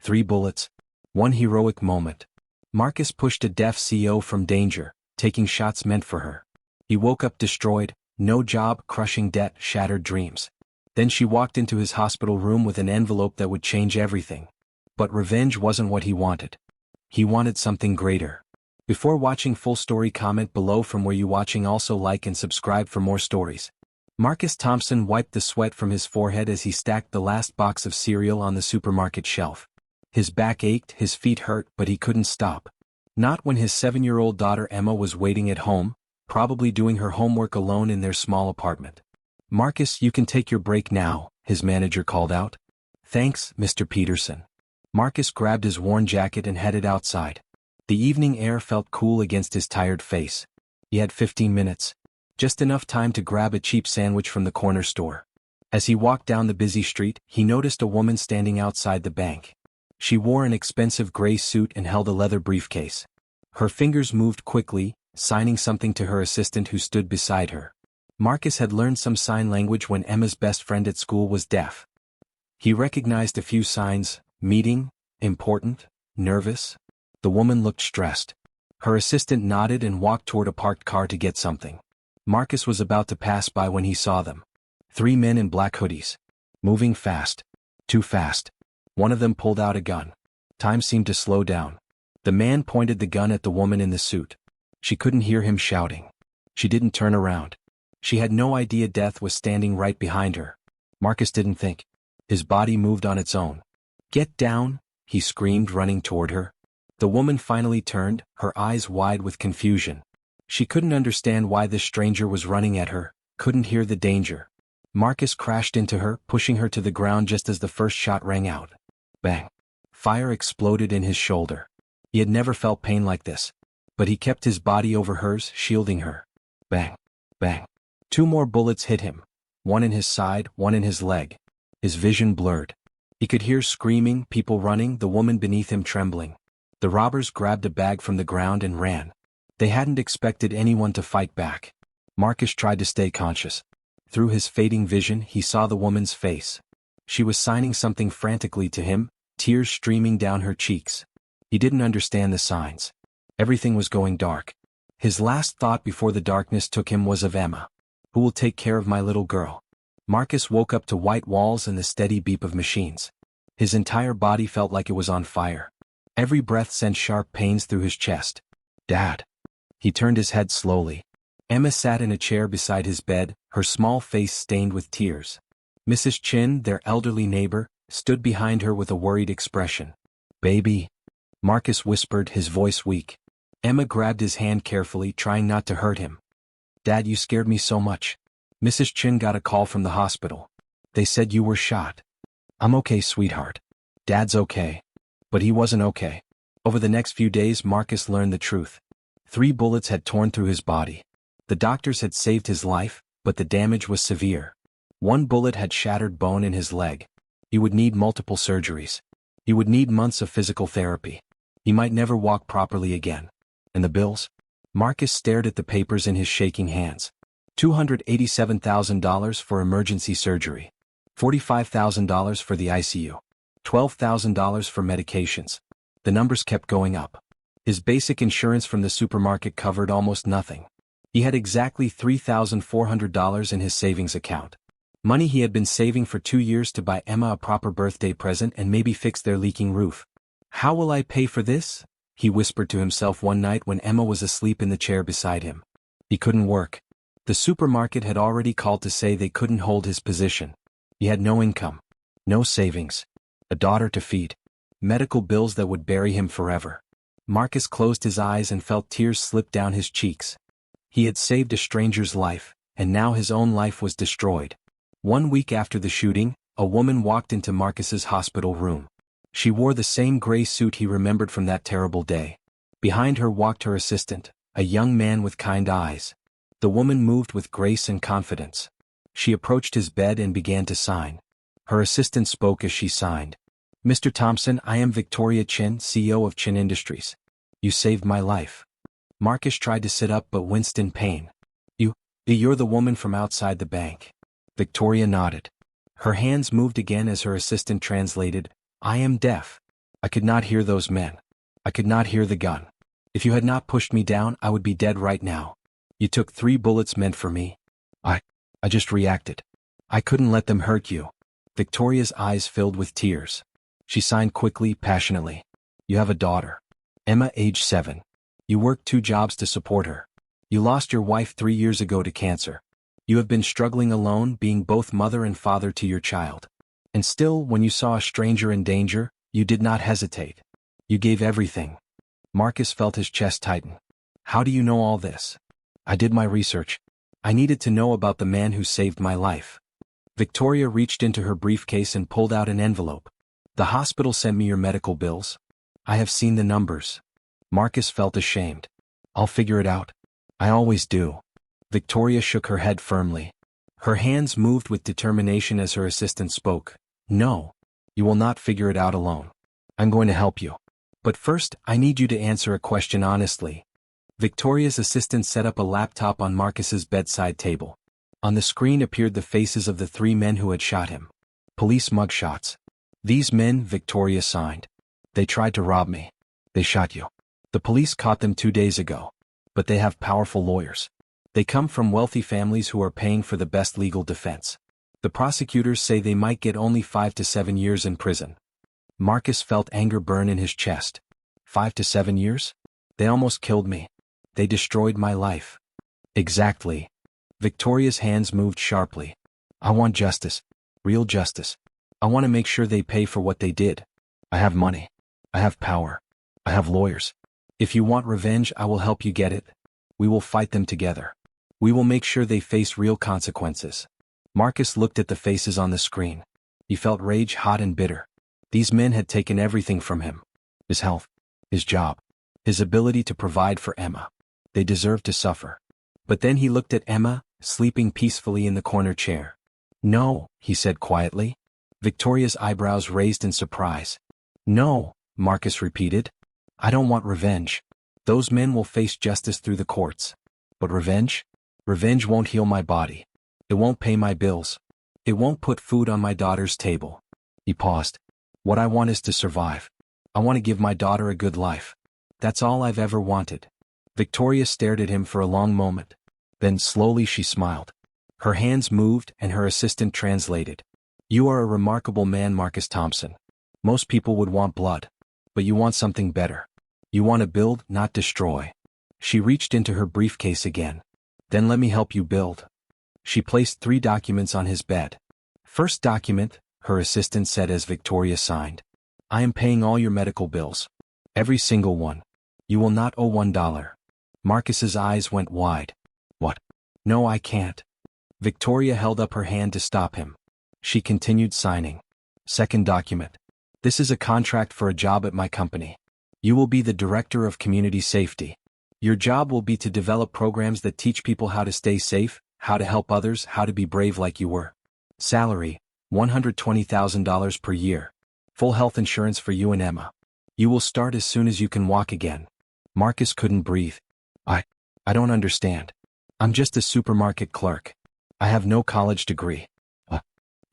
3 bullets. One heroic moment. Marcus pushed a deaf CEO from danger, taking shots meant for her. He woke up destroyed, no job, crushing debt, shattered dreams. Then she walked into his hospital room with an envelope that would change everything. But revenge wasn't what he wanted. He wanted something greater. Before watching full story, comment below from where you watching. Also like and subscribe for more stories. Marcus Thompson wiped the sweat from his forehead as he stacked the last box of cereal on the supermarket shelf. His back ached, his feet hurt, but he couldn't stop. Not when his 7-year-old daughter Emma was waiting at home, probably doing her homework alone in their small apartment. "Marcus, you can take your break now," his manager called out. "Thanks, Mr. Peterson." Marcus grabbed his worn jacket and headed outside. The evening air felt cool against his tired face. He had 15 minutes. Just enough time to grab a cheap sandwich from the corner store. As he walked down the busy street, he noticed a woman standing outside the bank. She wore an expensive gray suit and held a leather briefcase. Her fingers moved quickly, signing something to her assistant who stood beside her. Marcus had learned some sign language when Emma's best friend at school was deaf. He recognized a few signs: meeting, important, nervous. The woman looked stressed. Her assistant nodded and walked toward a parked car to get something. Marcus was about to pass by when he saw them. 3 men in black hoodies. Moving fast. Too fast. One of them pulled out a gun. Time seemed to slow down. The man pointed the gun at the woman in the suit. She couldn't hear him shouting. She didn't turn around. She had no idea death was standing right behind her. Marcus didn't think. His body moved on its own. "Get down," he screamed, running toward her. The woman finally turned, her eyes wide with confusion. She couldn't understand why this stranger was running at her, couldn't hear the danger. Marcus crashed into her, pushing her to the ground just as the first shot rang out. Bang! Fire exploded in his shoulder. He had never felt pain like this. But he kept his body over hers, shielding her. Bang! Bang! 2 more bullets hit him. One in his side, one in his leg. His vision blurred. He could hear screaming, people running, the woman beneath him trembling. The robbers grabbed a bag from the ground and ran. They hadn't expected anyone to fight back. Marcus tried to stay conscious. Through his fading vision, he saw the woman's face. She was signing something frantically to him, tears streaming down her cheeks. He didn't understand the signs. Everything was going dark. His last thought before the darkness took him was of Emma. "Who will take care of my little girl?" Marcus woke up to white walls and the steady beep of machines. His entire body felt like it was on fire. Every breath sent sharp pains through his chest. "Dad." He turned his head slowly. Emma sat in a chair beside his bed, her small face stained with tears. Mrs. Chin, their elderly neighbor, stood behind her with a worried expression. "Baby," Marcus whispered, his voice weak. Emma grabbed his hand carefully, trying not to hurt him. "Dad, you scared me so much. Mrs. Chin got a call from the hospital. They said you were shot." "I'm okay, sweetheart. Dad's okay." But he wasn't okay. Over the next few days, Marcus learned the truth. 3 bullets had torn through his body. The doctors had saved his life, but the damage was severe. 1 bullet had shattered bone in his leg. He would need multiple surgeries. He would need months of physical therapy. He might never walk properly again. And the bills? Marcus stared at the papers in his shaking hands. $287,000 for emergency surgery. $45,000 for the ICU. $12,000 for medications. The numbers kept going up. His basic insurance from the supermarket covered almost nothing. He had exactly $3,400 in his savings account. Money he had been saving for 2 years to buy Emma a proper birthday present and maybe fix their leaking roof. "How will I pay for this?" he whispered to himself one night when Emma was asleep in the chair beside him. He couldn't work. The supermarket had already called to say they couldn't hold his position. He had no income. No savings. A daughter to feed. Medical bills that would bury him forever. Marcus closed his eyes and felt tears slip down his cheeks. He had saved a stranger's life, and now his own life was destroyed. 1 week after the shooting, a woman walked into Marcus's hospital room. She wore the same gray suit he remembered from that terrible day. Behind her walked her assistant, a young man with kind eyes. The woman moved with grace and confidence. She approached his bed and began to sign. Her assistant spoke as she signed. "Mr. Thompson, I am Victoria Chin, CEO of Chin Industries. You saved my life." Marcus tried to sit up but winced in pain. You're the woman from outside the bank." Victoria nodded. Her hands moved again as her assistant translated, "I am deaf. I could not hear those men. I could not hear the gun. If you had not pushed me down, I would be dead right now. You took 3 bullets meant for me. I just reacted. I couldn't let them hurt you. Victoria's eyes filled with tears. She signed quickly, passionately. You have a daughter. Emma, age 7. You worked 2 jobs to support her. You lost your wife 3 years ago to cancer. You have been struggling alone, being both mother and father to your child. And still, when you saw a stranger in danger, you did not hesitate. You gave everything. Marcus felt his chest tighten. How do you know all this? I did my research. I needed to know about the man who saved my life. Victoria reached into her briefcase and pulled out an envelope. The hospital sent me your medical bills. I have seen the numbers. Marcus felt ashamed. I'll figure it out. I always do. Victoria shook her head firmly. Her hands moved with determination as her assistant spoke. No. You will not figure it out alone. I'm going to help you. But first, I need you to answer a question honestly. Victoria's assistant set up a laptop on Marcus's bedside table. On the screen appeared the faces of the 3 men who had shot him. Police mugshots. These men, Victoria signed. They tried to rob me. They shot you. The police caught them 2 days ago. But they have powerful lawyers. They come from wealthy families who are paying for the best legal defense. The prosecutors say they might get only 5 to 7 years in prison. Marcus felt anger burn in his chest. 5 to 7 years? They almost killed me. They destroyed my life. Exactly. Victoria's hands moved sharply. I want justice. Real justice. I want to make sure they pay for what they did. I have money. I have power. I have lawyers. If you want revenge, I will help you get it. We will fight them together. We will make sure they face real consequences. Marcus looked at the faces on the screen. He felt rage hot and bitter. These men had taken everything from him. His health. His job. His ability to provide for Emma. They deserved to suffer. But then he looked at Emma, sleeping peacefully in the corner chair. No, he said quietly. Victoria's eyebrows raised in surprise. No, Marcus repeated. I don't want revenge. Those men will face justice through the courts. But revenge? Revenge won't heal my body. It won't pay my bills. It won't put food on my daughter's table. He paused. What I want is to survive. I want to give my daughter a good life. That's all I've ever wanted. Victoria stared at him for a long moment. Then slowly she smiled. Her hands moved and her assistant translated. You are a remarkable man, Marcus Thompson. Most people would want blood. But you want something better. You want to build, not destroy. She reached into her briefcase again. Then let me help you build. She placed 3 documents on his bed. First document, her assistant said as Victoria signed. I am paying all your medical bills. Every single one. You will not owe $1. Marcus's eyes went wide. What? No, I can't. Victoria held up her hand to stop him. She continued signing. Second document. This is a contract for a job at my company. You will be the director of community safety. Your job will be to develop programs that teach people how to stay safe, how to help others, how to be brave like you were. Salary, $120,000 per year. Full health insurance for you and Emma. You will start as soon as you can walk again. Marcus couldn't breathe. I don't understand. I'm just a supermarket clerk. I have no college degree.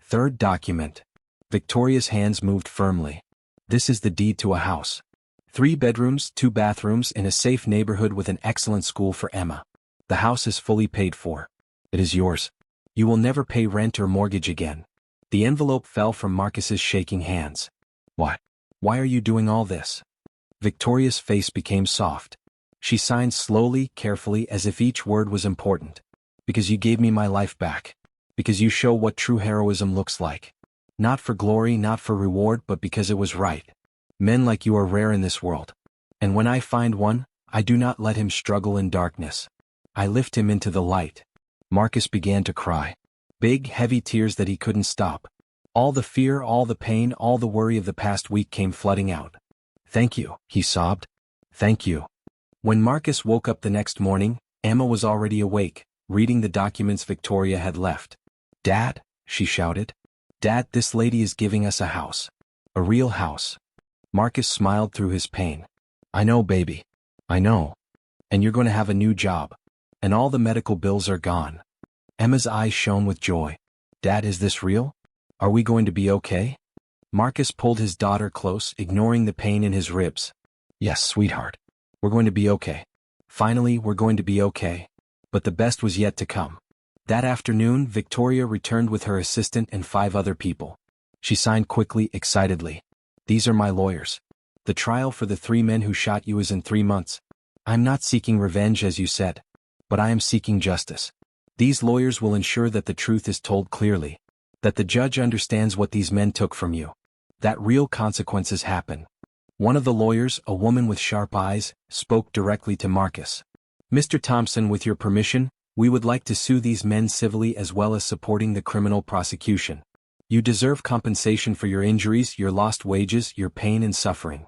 Third document. Victoria's hands moved firmly. This is the deed to a house. 3 bedrooms, 2 bathrooms in a safe neighborhood with an excellent school for Emma. The house is fully paid for. It is yours. You will never pay rent or mortgage again. The envelope fell from Marcus's shaking hands. Why? Why are you doing all this? Victoria's face became soft. She signed slowly, carefully, as if each word was important. Because you gave me my life back. Because you show what true heroism looks like. Not for glory, not for reward, but because it was right. Men like you are rare in this world. And when I find one, I do not let him struggle in darkness. I lift him into the light. Marcus began to cry. Big, heavy tears that he couldn't stop. All the fear, all the pain, all the worry of the past week came flooding out. Thank you, he sobbed. Thank you. When Marcus woke up the next morning, Emma was already awake, reading the documents Victoria had left. Dad, she shouted. Dad, this lady is giving us a house. A real house. Marcus smiled through his pain. I know, baby. I know. And you're going to have a new job. And all the medical bills are gone. Emma's eyes shone with joy. Dad, is this real? Are we going to be okay? Marcus pulled his daughter close, ignoring the pain in his ribs. Yes, sweetheart. We're going to be okay. Finally, we're going to be okay. But the best was yet to come. That afternoon, Victoria returned with her assistant and 5 other people. She signed quickly, excitedly. These are my lawyers. The trial for the 3 men who shot you is in 3 months. I'm not seeking revenge as you said. But I am seeking justice. These lawyers will ensure that the truth is told clearly. That the judge understands what these men took from you. That real consequences happen. One of the lawyers, a woman with sharp eyes, spoke directly to Marcus. Mr. Thompson, with your permission, we would like to sue these men civilly as well as supporting the criminal prosecution. You deserve compensation for your injuries, your lost wages, your pain and suffering.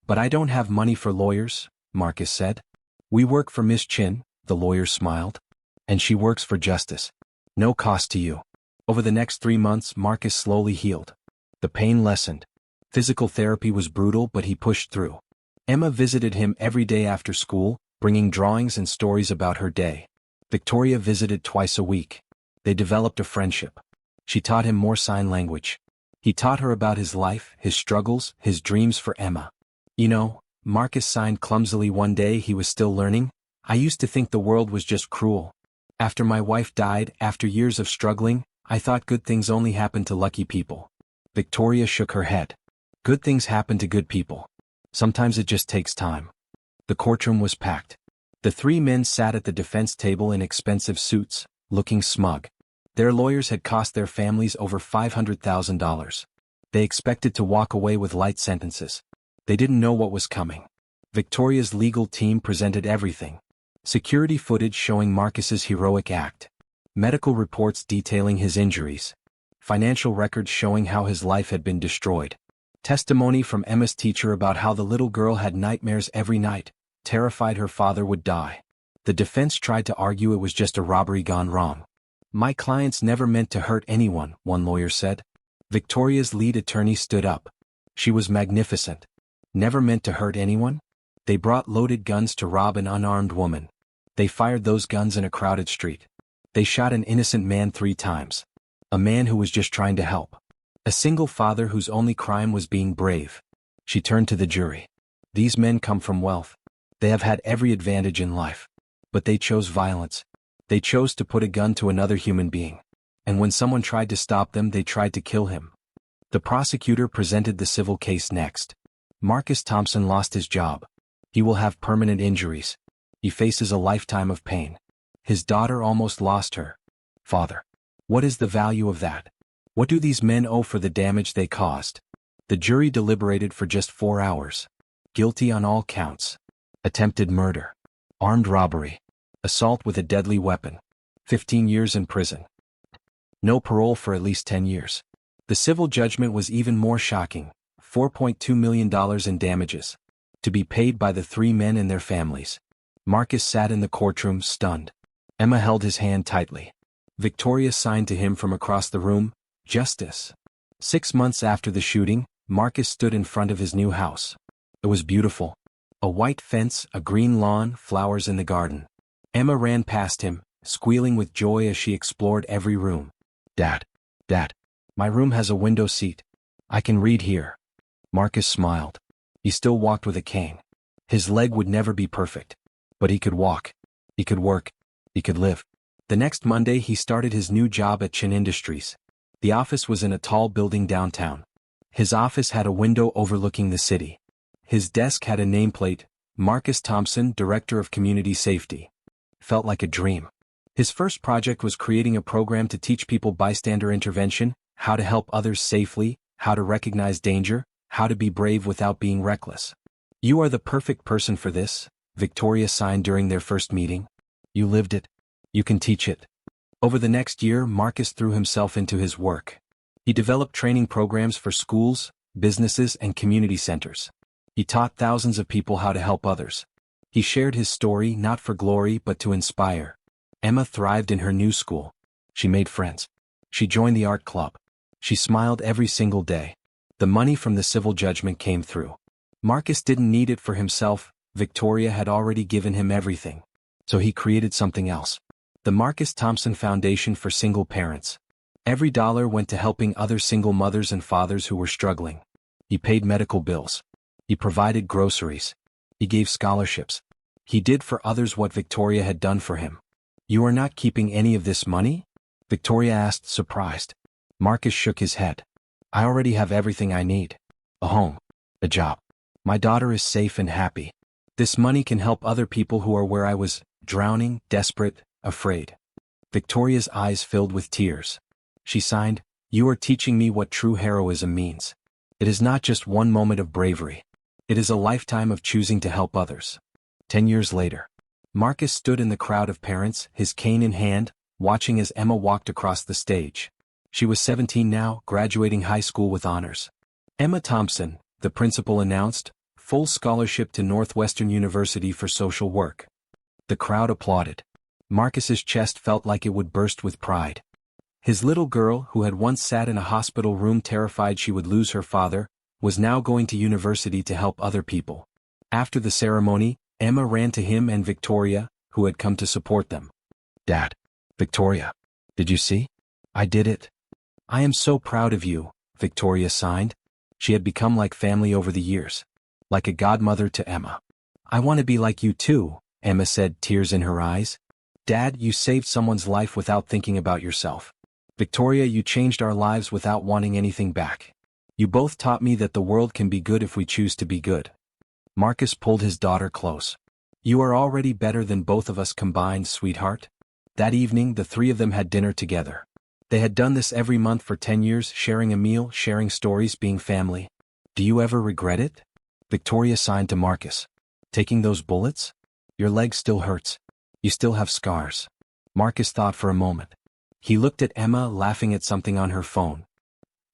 But I don't have money for lawyers, Marcus said. We work for Miss Chin, the lawyer smiled. And she works for justice. No cost to you. Over the next 3 months, Marcus slowly healed. The pain lessened. Physical therapy was brutal, but he pushed through. Emma visited him every day after school, bringing drawings and stories about her day. Victoria visited twice a week. They developed a friendship. She taught him more sign language. He taught her about his life, his struggles, his dreams for Emma. You know, Marcus signed clumsily one day. He was still learning. I used to think the world was just cruel. After my wife died, after years of struggling, I thought good things only happened to lucky people. Victoria shook her head. Good things happen to good people. Sometimes it just takes time. The courtroom was packed. The 3 men sat at the defense table in expensive suits, looking smug. Their lawyers had cost their families over $500,000. They expected to walk away with light sentences. They didn't know what was coming. Victoria's legal team presented everything. Security footage showing Marcus's heroic act. Medical reports detailing his injuries. Financial records showing how his life had been destroyed. Testimony from Emma's teacher about how the little girl had nightmares every night, terrified her father would die. The defense tried to argue it was just a robbery gone wrong. My clients never meant to hurt anyone, one lawyer said. Victoria's lead attorney stood up. She was magnificent. Never meant to hurt anyone? They brought loaded guns to rob an unarmed woman. They fired those guns in a crowded street. They shot an innocent man 3 times. A man who was just trying to help. A single father whose only crime was being brave. She turned to the jury. These men come from wealth. They have had every advantage in life. But they chose violence. They chose to put a gun to another human being. And when someone tried to stop them, they tried to kill him. The prosecutor presented the civil case next. Marcus Thompson lost his job. He will have permanent injuries. He faces a lifetime of pain. His daughter almost lost her father. What is the value of that? What do these men owe for the damage they caused? The jury deliberated for just 4 hours. Guilty on all counts. Attempted murder. Armed robbery. Assault with a deadly weapon. 15 years in prison. No parole for at least 10 years. The civil judgment was even more shocking. $4.2 million in damages. To be paid by the 3 men and their families. Marcus sat in the courtroom, stunned. Emma held his hand tightly. Victoria signed to him from across the room, justice. 6 months after the shooting, Marcus stood in front of his new house. It was beautiful. A white fence, a green lawn, flowers in the garden. Emma ran past him, squealing with joy as she explored every room. Dad, my room has a window seat. I can read here. Marcus smiled. He still walked with a cane. His leg would never be perfect. But he could walk. He could work. He could live. The next Monday he started his new job at Chin Industries. The office was in a tall building downtown. His office had a window overlooking the city. His desk had a nameplate, Marcus Thompson, Director of Community Safety. Felt like a dream. His first project was creating a program to teach people bystander intervention, how to help others safely, how to recognize danger, how to be brave without being reckless. You are the perfect person for this, Victoria signed during their first meeting. You lived it. You can teach it. Over the next year, Marcus threw himself into his work. He developed training programs for schools, businesses, and community centers. He taught thousands of people how to help others. He shared his story not for glory but to inspire. Emma thrived in her new school. She made friends. She joined the art club. She smiled every single day. The money from the civil judgment came through. Marcus didn't need it for himself. Victoria had already given him everything. So he created something else. The Marcus Thompson Foundation for Single Parents. Every dollar went to helping other single mothers and fathers who were struggling. He paid medical bills. He provided groceries. He gave scholarships. He did for others what Victoria had done for him. "You are not keeping any of this money?" Victoria asked, surprised. Marcus shook his head. "I already have everything I need. A home. A job. My daughter is safe and happy. This money can help other people who are where I was, drowning, desperate, afraid." Victoria's eyes filled with tears. She signed, "You are teaching me what true heroism means. It is not just one moment of bravery. It is a lifetime of choosing to help others." 10 years later, Marcus stood in the crowd of parents, his cane in hand, watching as Emma walked across the stage. She was 17 now, graduating high school with honors. "Emma Thompson," the principal announced, "full scholarship to Northwestern University for social work." The crowd applauded. Marcus's chest felt like it would burst with pride. His little girl, who had once sat in a hospital room terrified she would lose her father, was now going to university to help other people. After the ceremony, Emma ran to him and Victoria, who had come to support them. "Dad. Victoria. Did you see? I did it." "I am so proud of you," Victoria signed. She had become like family over the years. Like a godmother to Emma. "I want to be like you too," Emma said, tears in her eyes. "Dad, you saved someone's life without thinking about yourself. Victoria, you changed our lives without wanting anything back. You both taught me that the world can be good if we choose to be good." Marcus pulled his daughter close. "You are already better than both of us combined, sweetheart." That evening, the three of them had dinner together. They had done this every month for 10 years, sharing a meal, sharing stories, being family. "Do you ever regret it?" Victoria signed to Marcus. "Taking those bullets? Your leg still hurts. You still have scars." Marcus thought for a moment. He looked at Emma laughing at something on her phone.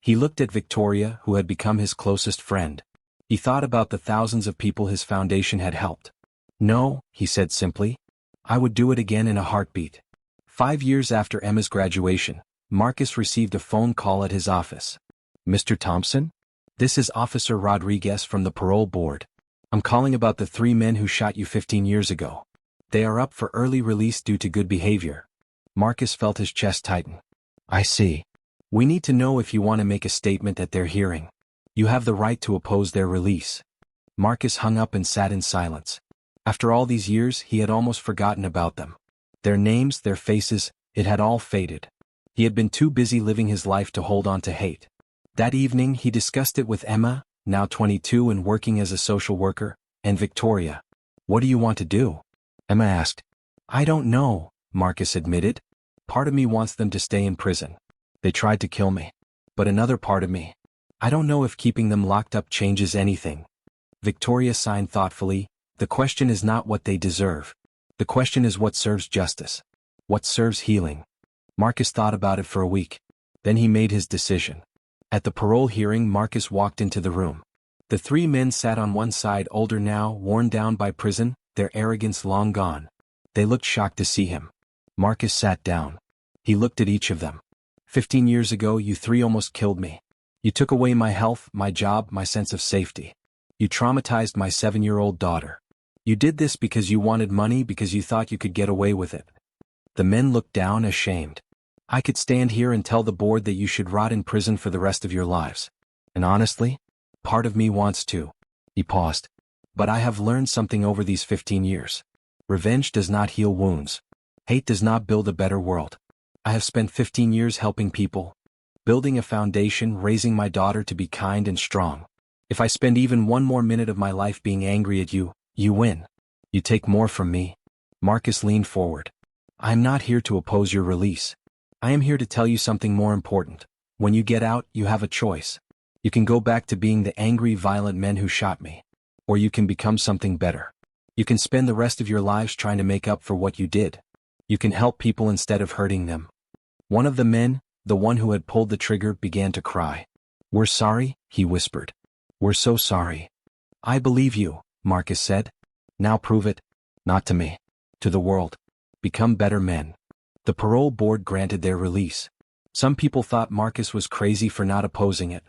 He looked at Victoria, who had become his closest friend. He thought about the thousands of people his foundation had helped. "No," he said simply. "I would do it again in a heartbeat." 5 years after Emma's graduation, Marcus received a phone call at his office. "Mr. Thompson? This is Officer Rodriguez from the parole board. I'm calling about the 3 men who shot you 15 years ago. They are up for early release due to good behavior." Marcus felt his chest tighten. "I see. We need to know if you want to make a statement at their hearing. You have the right to oppose their release." Marcus hung up and sat in silence. After all these years, he had almost forgotten about them. Their names, their faces, it had all faded. He had been too busy living his life to hold on to hate. That evening, he discussed it with Emma, now 22 and working as a social worker, and Victoria. "What do you want to do?" Emma asked. "I don't know," Marcus admitted. "Part of me wants them to stay in prison. They tried to kill me. But another part of me, I don't know if keeping them locked up changes anything." Victoria signed thoughtfully, "The question is not what they deserve. The question is what serves justice. What serves healing." Marcus thought about it for a week. Then he made his decision. At the parole hearing, Marcus walked into the room. The 3 men sat on one side, older now, worn down by prison, their arrogance long gone. They looked shocked to see him. Marcus sat down. He looked at each of them. 15 years ago, you 3 almost killed me. You took away my health, my job, my sense of safety. You traumatized my 7-year-old daughter. You did this because you wanted money, because you thought you could get away with it." The men looked down, ashamed. "I could stand here and tell the board that you should rot in prison for the rest of your lives. And honestly, part of me wants to." He paused. "But I have learned something over these 15 years. Revenge does not heal wounds. Hate does not build a better world. I have spent 15 years helping people, building a foundation, raising my daughter to be kind and strong. If I spend even one more minute of my life being angry at you, you win. You take more from me." Marcus leaned forward. "I am not here to oppose your release. I am here to tell you something more important. When you get out, you have a choice. You can go back to being the angry, violent men who shot me. Or you can become something better. You can spend the rest of your lives trying to make up for what you did. You can help people instead of hurting them." One of the men, the one who had pulled the trigger, began to cry. "We're sorry," he whispered. "We're so sorry." "I believe you," Marcus said. "Now prove it. Not to me. To the world. Become better men." The parole board granted their release. Some people thought Marcus was crazy for not opposing it.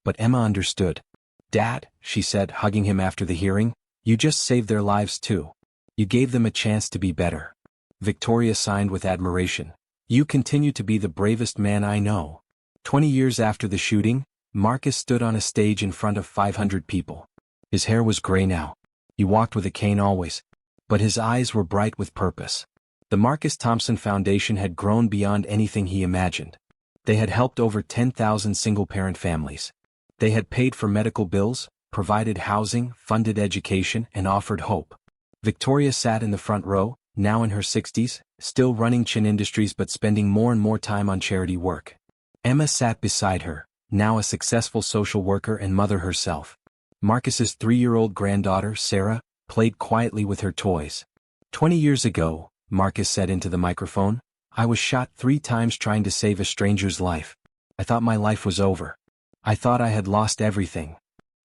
But Emma understood. "Dad," she said, hugging him after the hearing, "you just saved their lives too. You gave them a chance to be better." Victoria signed with admiration. You continue to be the bravest man I know." 20 years after the shooting, Marcus stood on a stage in front of 500 people. His hair was gray now. He walked with a cane always. But his eyes were bright with purpose. The Marcus Thompson Foundation had grown beyond anything he imagined. They had helped over 10,000 single-parent families. They had paid for medical bills, provided housing, funded education, and offered hope. Victoria sat in the front row, now in her 60s, still running Chin Industries but spending more and more time on charity work. Emma sat beside her, now a successful social worker and mother herself. Marcus's 3-year-old granddaughter, Sarah, played quietly with her toys. 20 years ago, Marcus said into the microphone, "I was shot 3 times trying to save a stranger's life. I thought my life was over. I thought I had lost everything."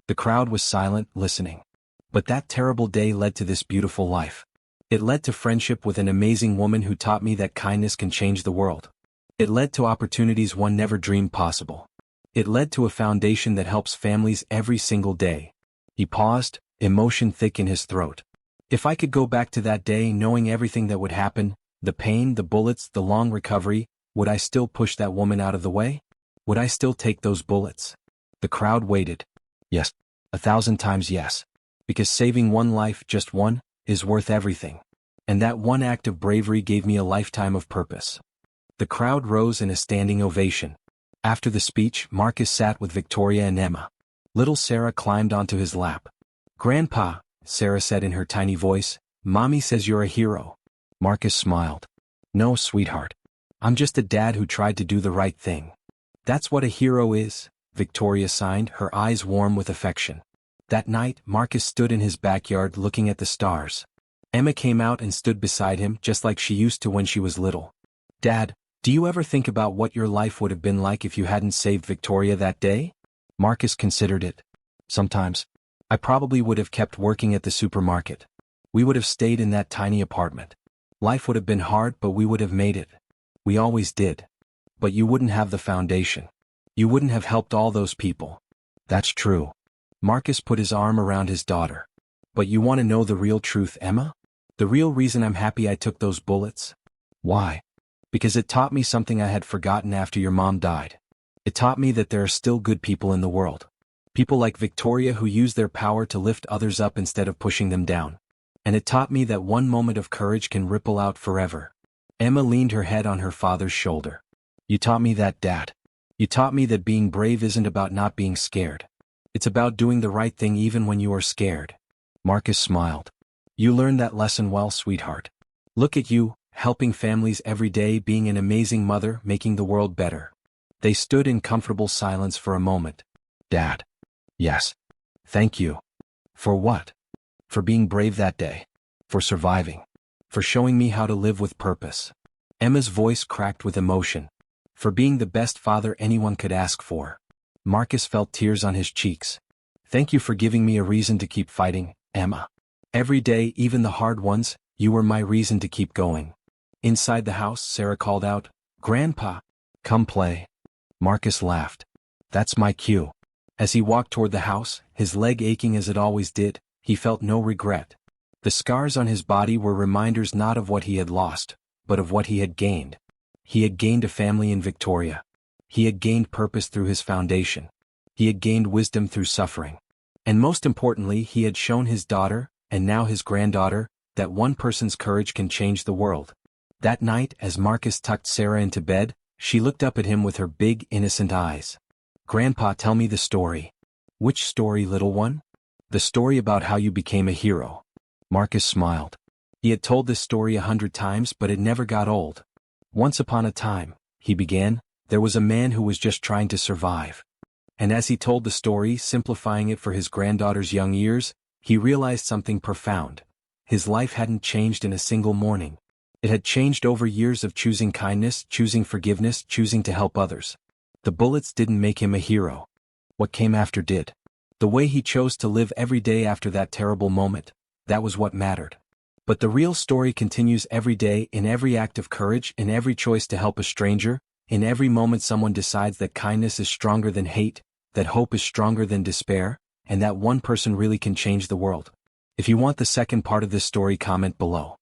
The crowd was silent, listening. But that terrible day led to this beautiful life. It led to friendship with an amazing woman who taught me that kindness can change the world. It led to opportunities one never dreamed possible. It led to a foundation that helps families every single day. He paused, emotion thick in his throat. If I could go back to that day knowing everything that would happen, the pain, the bullets, the long recovery, would I still push that woman out of the way? Would I still take those bullets? The crowd waited. Yes. 1,000 times yes. Because saving one life, just one, is worth everything. And that one act of bravery gave me a lifetime of purpose. The crowd rose in a standing ovation. After the speech, Marcus sat with Victoria and Emma. Little Sarah climbed onto his lap. "Grandpa," Sarah said in her tiny voice, "Mommy says you're a hero." Marcus smiled. "No, sweetheart. I'm just a dad who tried to do the right thing." "That's what a hero is," Victoria signed, her eyes warm with affection. That night, Marcus stood in his backyard looking at the stars. Emma came out and stood beside him just like she used to when she was little. "Dad, do you ever think about what your life would have been like if you hadn't saved Victoria that day?" Marcus considered it. "Sometimes. I probably would have kept working at the supermarket. We would have stayed in that tiny apartment. Life would have been hard, but we would have made it. We always did. But you wouldn't have the foundation. You wouldn't have helped all those people." "That's true." Marcus put his arm around his daughter. "But you want to know the real truth, Emma? The real reason I'm happy I took those bullets? Why? Because it taught me something I had forgotten after your mom died. It taught me that there are still good people in the world. People like Victoria who use their power to lift others up instead of pushing them down. And it taught me that one moment of courage can ripple out forever." Emma leaned her head on her father's shoulder. "You taught me that, Dad. You taught me that being brave isn't about not being scared. It's about doing the right thing even when you are scared." Marcus smiled. "You learned that lesson well, sweetheart. Look at you, helping families every day, being an amazing mother, making the world better." They stood in comfortable silence for a moment. "Dad." "Yes. Thank you." "For what?" "For being brave that day. For surviving. For showing me how to live with purpose." Emma's voice cracked with emotion. "For being the best father anyone could ask for." Marcus felt tears on his cheeks. "Thank you for giving me a reason to keep fighting, Emma. Every day, even the hard ones, you were my reason to keep going." Inside the house, Sarah called out, "Grandpa, come play." Marcus laughed. "That's my cue." As he walked toward the house, his leg aching as it always did, he felt no regret. The scars on his body were reminders not of what he had lost, but of what he had gained. He had gained a family in Victoria. He had gained purpose through his foundation. He had gained wisdom through suffering. And most importantly, he had shown his daughter, and now his granddaughter, that one person's courage can change the world. That night, as Marcus tucked Sarah into bed, she looked up at him with her big, innocent eyes. "Grandpa, tell me the story." "Which story, little one?" "The story about how you became a hero." Marcus smiled. He had told this story 100 times, but it never got old. "Once upon a time," he began, "there was a man who was just trying to survive." And as he told the story, simplifying it for his granddaughter's young ears, he realized something profound. His life hadn't changed in a single morning. It had changed over years of choosing kindness, choosing forgiveness, choosing to help others. The bullets didn't make him a hero. What came after did. The way he chose to live every day after that terrible moment, that was what mattered. But the real story continues every day, in every act of courage, in every choice to help a stranger, in every moment someone decides that kindness is stronger than hate, that hope is stronger than despair, and that one person really can change the world. If you want the second part of this story, comment below.